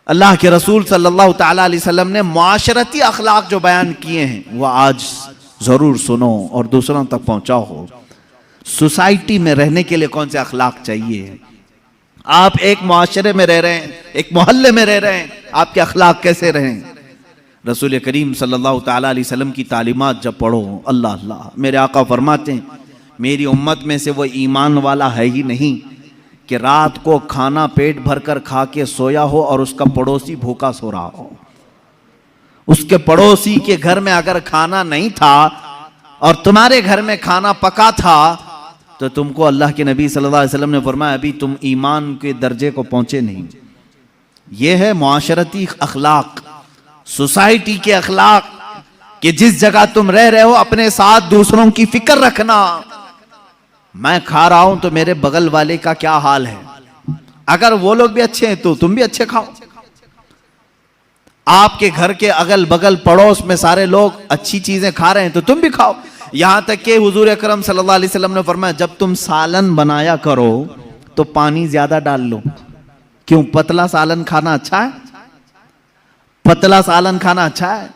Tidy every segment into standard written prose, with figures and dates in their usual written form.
अल्लाह के रसूल सल्लल्लाहु ताला अलैहि वसल्लम ने मुआशरती अखलाक जो बयान किए हैं वह आज जरूर सुनो और दूसरों तक पहुंचाओ। सोसाइटी में रहने के लिए कौन से अखलाक चाहिए? आप एक मुआशरे में रह रहे हैं, एक मोहल्ले में रह रहे हैं, आपके अखलाक कैसे रहें? रसूल करीम सल्लल्लाहु ताला अलैहि वसल्लम की तालीमात जब पढ़ो, अल्लाह अल्लाह, मेरे आका फरमाते हैं मेरी उम्मत में से वो ईमान वाला है ही नहीं कि रात को खाना पेट भर कर खा के सोया हो और उसका पड़ोसी भूखा सो रहा हो। उसके पड़ोसी के घर में अगर खाना नहीं था और तुम्हारे घर में खाना पका था तो तुमको अल्लाह के नबी सल्लल्लाहु अलैहि वसल्लम ने फरमाया अभी तुम ईमान के दर्जे को पहुंचे नहीं। यह है मुआशरती अखलाक, सोसाइटी के अखलाक कि जिस जगह तुम रह रहे हो अपने साथ दूसरों की फिक्र रखना। मैं खा रहा हूं तो मेरे बगल वाले का क्या हाल है, अगर वो लोग भी अच्छे हैं तो तुम भी अच्छे खाओ। आपके घर के अगल बगल पड़ोस में सारे लोग अच्छी चीजें खा रहे हैं तो तुम भी खाओ। यहां तक कि हुजूर अकरम सल्लल्लाहु अलैहि वसल्लम ने फरमाया जब तुम सालन बनाया करो तो पानी ज्यादा डाल लो। क्यों? पतला सालन खाना अच्छा है? पतला सालन खाना अच्छा है?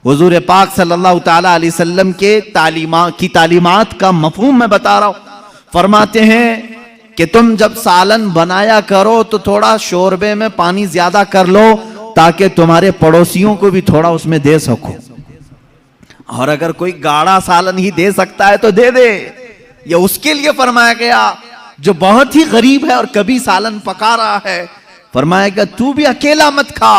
हुजूर पाक सल्लल्लाहु ताला अलैहि वसल्लम के तालीमात का मफहूम मैं बता रहा हूं। फरमाते हैं कि तुम जब सालन बनाया करो तो थोड़ा शोरबे में पानी ज्यादा कर लो ताकि तुम्हारे पड़ोसियों को भी थोड़ा उसमें दे सको। और अगर कोई गाढ़ा सालन ही दे सकता है तो दे दे। ये उसके लिए फरमाया गया जो बहुत ही गरीब है और कभी सालन पका रहा है। फरमाया गया तू भी अकेला मत खा,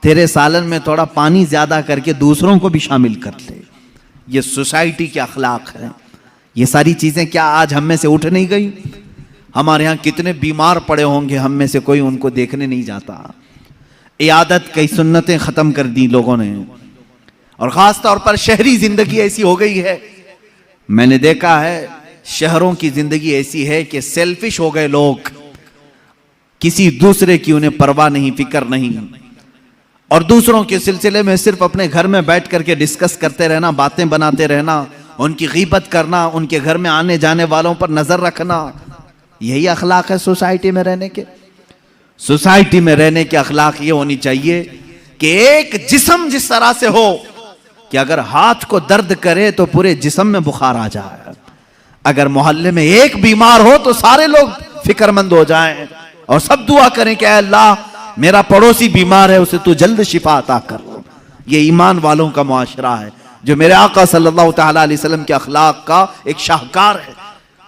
तेरे सालन में थोड़ा पानी ज्यादा करके दूसरों को भी शामिल कर ले। ये सोसाइटी के अखलाक है। ये सारी चीजें क्या आज हम में से उठ नहीं गई? हमारे यहाँ कितने बीमार पड़े होंगे, हम में से कोई उनको देखने नहीं जाता। इयादत कई सुन्नतें खत्म कर दी लोगों ने, और खास तौर पर शहरी जिंदगी ऐसी हो गई है। मैंने देखा है शहरों की जिंदगी ऐसी है कि सेल्फिश हो गए लोग, किसी दूसरे की उन्हें परवाह नहीं, फिक्र नहीं, और दूसरों के सिलसिले में सिर्फ अपने घर में बैठ करके डिस्कस करते रहना, बातें बनाते रहना, उनकी गीबत करना, उनके घर में आने जाने वालों पर नजर रखना। यही अखलाक है सोसाइटी में रहने के। सोसाइटी में रहने के अखलाक ये होनी चाहिए कि एक जिस्म जिस तरह से हो कि अगर हाथ को दर्द करे तो पूरे जिस्म में बुखार आ जाए। अगर मोहल्ले में एक बीमार हो तो सारे लोग फिक्रमंद हो जाएं और सब दुआ करें कि अल्लाह मेरा पड़ोसी बीमार है, उसे तू जल्द शिफा अता कर। ये ईमान वालों का मुआशरा है जो मेरे आका सल्लल्लाहु ताला अलैहि वसल्लम के अखलाक का एक शाहकार है।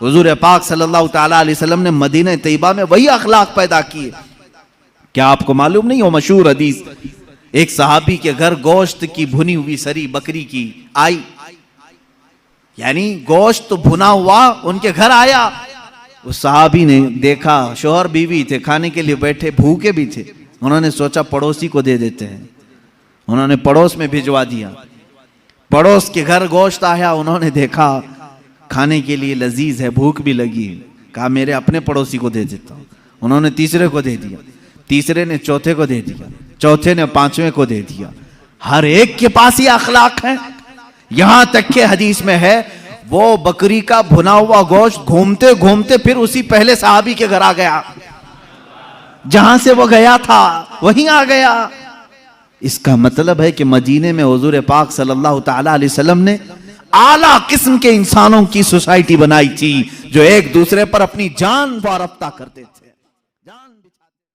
हुजूर पाक सल्लल्लाहु ताला अलैहि वसल्लम ने मदीना तैयबा में वही अखलाक पैदा किए। क्या आपको मालूम नहीं हो मशहूर हदीस, एक सहाबी के घर गोश्त की भुनी हुई सरी बकरी की आई, यानी गोश्त तो भुना हुआ उनके घर आया। उस सहाबी ने देखा, शोहर बीवी थे, खाने के लिए बैठे, भूखे भी थे। उन्होंने सोचा पड़ोसी को दे देते हैं। उन्होंने पड़ोस में भिजवा दिया। पड़ोस के घर गोश्त आया, उन्होंने देखा खाने के लिए लजीज है, भूख भी लगी, कहा मेरे अपने पड़ोसी को दे देता हूं। उन्होंने तीसरे को दे दिया, तीसरे ने चौथे को दे दिया, चौथे ने पांचवें को दे दिया। हर एक के पास ये अखलाक है। यहां तक के हदीस में है वो बकरी का भुना हुआ गोश्त घूमते घूमते फिर उसी पहले सहाबी के घर आ गया, जहां से वो गया था वहीं आ गया। इसका मतलब है कि मदीने में हुजूर पाक सल्लल्लाहु ताला अलैहि वसल्लम ने आला किस्म के इंसानों की सोसाइटी बनाई थी जो एक दूसरे पर अपनी जान वारफ्ता करते थे।